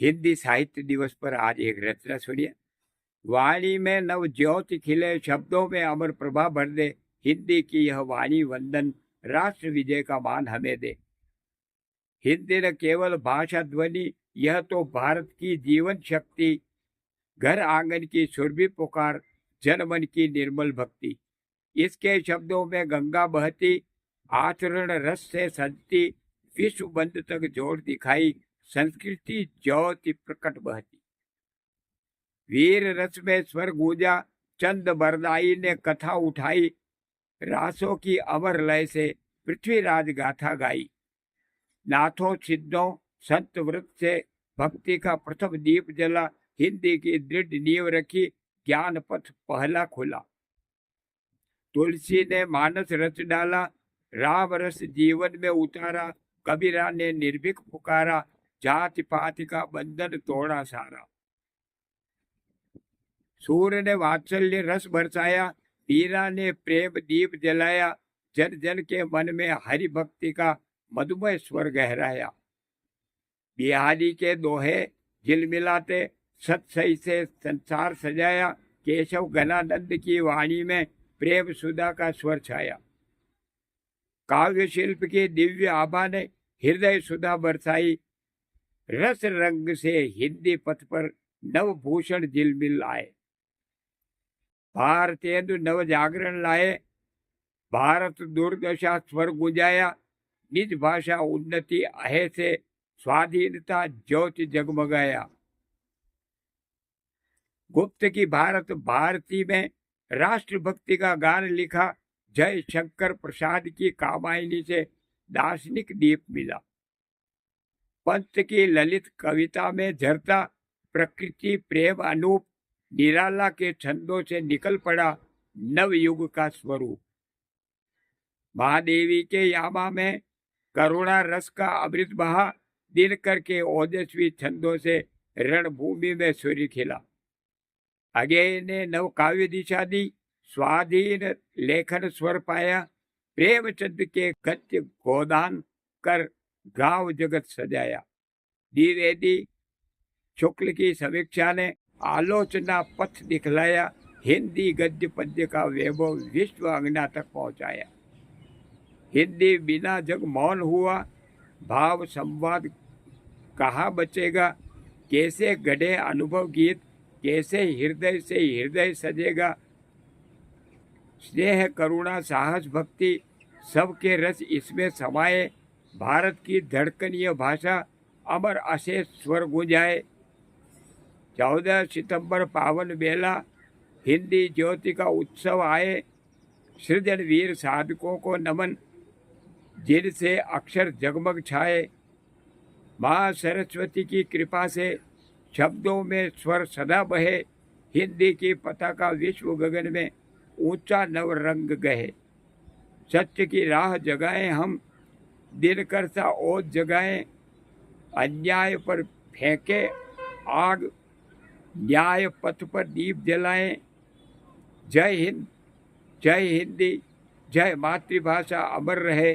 हिंदी साहित्य दिवस पर आज एक रचना सुनिए। वाणी में नव ज्योति खिले, शब्दों में अमर प्रभा भर दे। हिंदी की यह वाणी वंदन, राष्ट्र विजय का मान हमें दे। हिंदी न केवल भाषा ध्वनि, यह तो भारत की जीवन शक्ति। घर आंगन की सुरभि पुकार, जनमन की निर्मल भक्ति। इसके शब्दों में गंगा बहती, आचरण रस से सजती। विश्व बंद तक जोर दिखाई, संस्कृति ज्योति प्रकट बहती। वीर रस में स्वर गूंजा, चंद बरदाई ने कथा उठाई। रासों की अमर लय से पृथ्वीराज गाथा गाई। नाथों सिद्धों संत व्रत से भक्ति का प्रथम दीप जला। हिंदी की दृढ़ नींव रखी, ज्ञान पथ पहला खुला। तुलसी ने मानस रच डाला, राम रस जीवन में उतारा। कबीरा ने निर्भीक पुकारा, जाति पाति का बंधन तोड़ा सारा। सूर्य ने वात्सल्य रस बरसाया, मीरा ने प्रेम दीप जलाया। जन जन के मन में हरि भक्ति का मधुमय स्वर गहराया। बिहारी के दोहे झिलमिलाते, सत्सई से संसार सजाया। केशव घनानंद की वाणी में प्रेम सुधा का स्वर छाया। काव्य शिल्प की दिव्य आभा ने हृदय सुधा बरसाई। रस रंग से हिंदी पथ पर नवभूषण झिलमिल आए। भारतेंदु नव जागरण लाए, भारत दुर्दशा स्वर गुंजाया। निज भाषा उन्नति अहे से, स्वाधीनता ज्योति जगमगाया। गुप्त की भारत भारती में राष्ट्रभक्ति का गान लिखा। जय शंकर प्रसाद की कामायनी से दार्शनिक दीप मिला। पंत की ललित कविता में झरता, प्रकृति प्रेम अनूप। निराला के छंदों से निकल पड़ा नवयुग का स्वरूप। महादेवी के यामा में करुणा रस का अमृत बहा। दिनकर के ओजस्वी छंदों से रणभूमि में सूर्य खिला। अज्ञेय ने नव काव्य दिशा दी, स्वाधीन लेखन स्वर पाया। प्रेमचंद के गद्य गोदान कर गांव जगत सजाया। द्विवेदी शुक्ल की समीक्षा ने आलोचना पथ दिखलाया। हिंदी गद्य पद्य का वैभव विश्व अंगना तक पहुंचाया। हिंदी बिना जग मौन हुआ, भाव संवाद कहाँ बचेगा। कैसे गढ़े अनुभव गीत, कैसे हृदय से हृदय सजेगा। स्नेह करुणा साहस भक्ति, सबके रस इसमें समाये। भारत की धड़कन ये भाषा, अमर अशेष स्वर गुंजाए। 14 सितंबर पावन बेला, हिंदी ज्योति का उत्सव आए। सृजन वीर साधकों को नमन, जिनसे अक्षर जगमग छाए। माँ सरस्वती की कृपा से शब्दों में स्वर सदा बहे। हिंदी की पताका विश्व गगन में ऊंचा नव रंग गहे। सत्य की राह जगाएं हम, दिनकर सा ओज जगाएं। अन्याय पर फेंके आग, न्याय पथ पर दीप जलाएं। जय हिंद, जय हिंदी, जय मातृभाषा अमर रहे।